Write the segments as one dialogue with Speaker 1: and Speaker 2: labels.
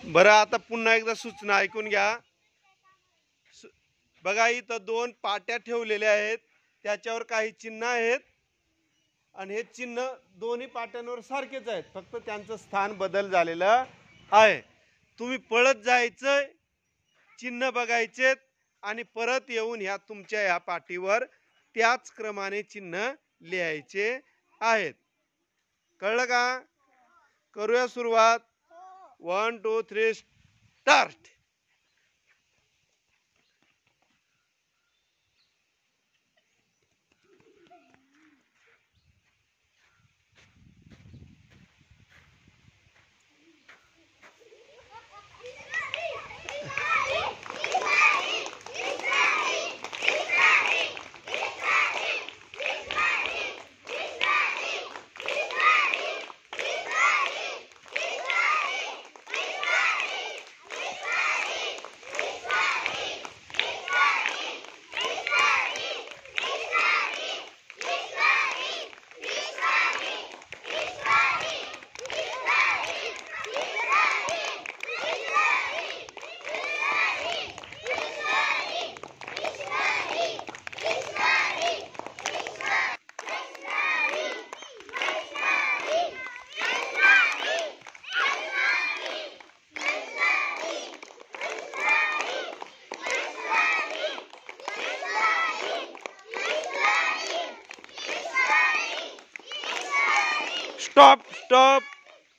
Speaker 1: बरं, आता पुन्हा एकदा सूचना ऐकून घ्या. बघा, इथं 2 पाट्या ठेवलेल्या आहेत, त्याच्यावर काही चिन्ह आहेत आणि हे चिन्ह दोन्ही पाट्यांवर सारखेच आहेत, फक्त त्यांचं स्थान बदल झालेलं आहे. तुम्ही पळत जायचंय, चिन्ह बघायचेत आणि परत येऊन ह्या तुमच्या ह्या पाटीवर त्याच क्रमाने चिन्ह लिहायचे आहेत. कळलं का? करूया सुरुवात. 1 2 3 स्टार्ट. Stop stop.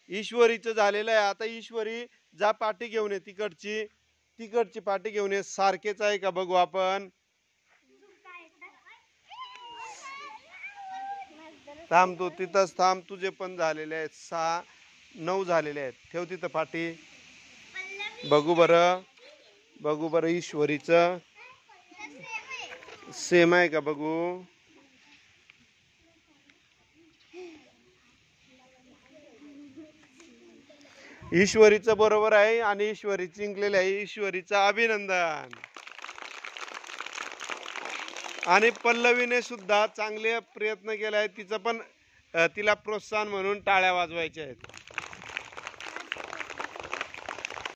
Speaker 1: ईश्वरीचं झालेलं आहे. आता ईश्वरी जा पाटी घेऊन ये, तिकडची पाटी घेऊन ये. सारखेच आहे का बघू आपण. थांब, तू तिथंच थांब. तुझे पण झालेले आहेत. 6 9 झालेले आहेत. ठेव तिथं पाटी. बघू बरं ईश्वरीचं सेम आहे का बघू. ईश्वरीचं बरोबर आहे आणि ईश्वरी जिंकलेली आहे. ईश्वरीचं अभिनंदन. आणि पल्लवीने सुद्धा चांगले प्रयत्न केले आहेत. तिचं पण तिला प्रोत्साहन म्हणून टाळ्या वाजवायच्या आहेत.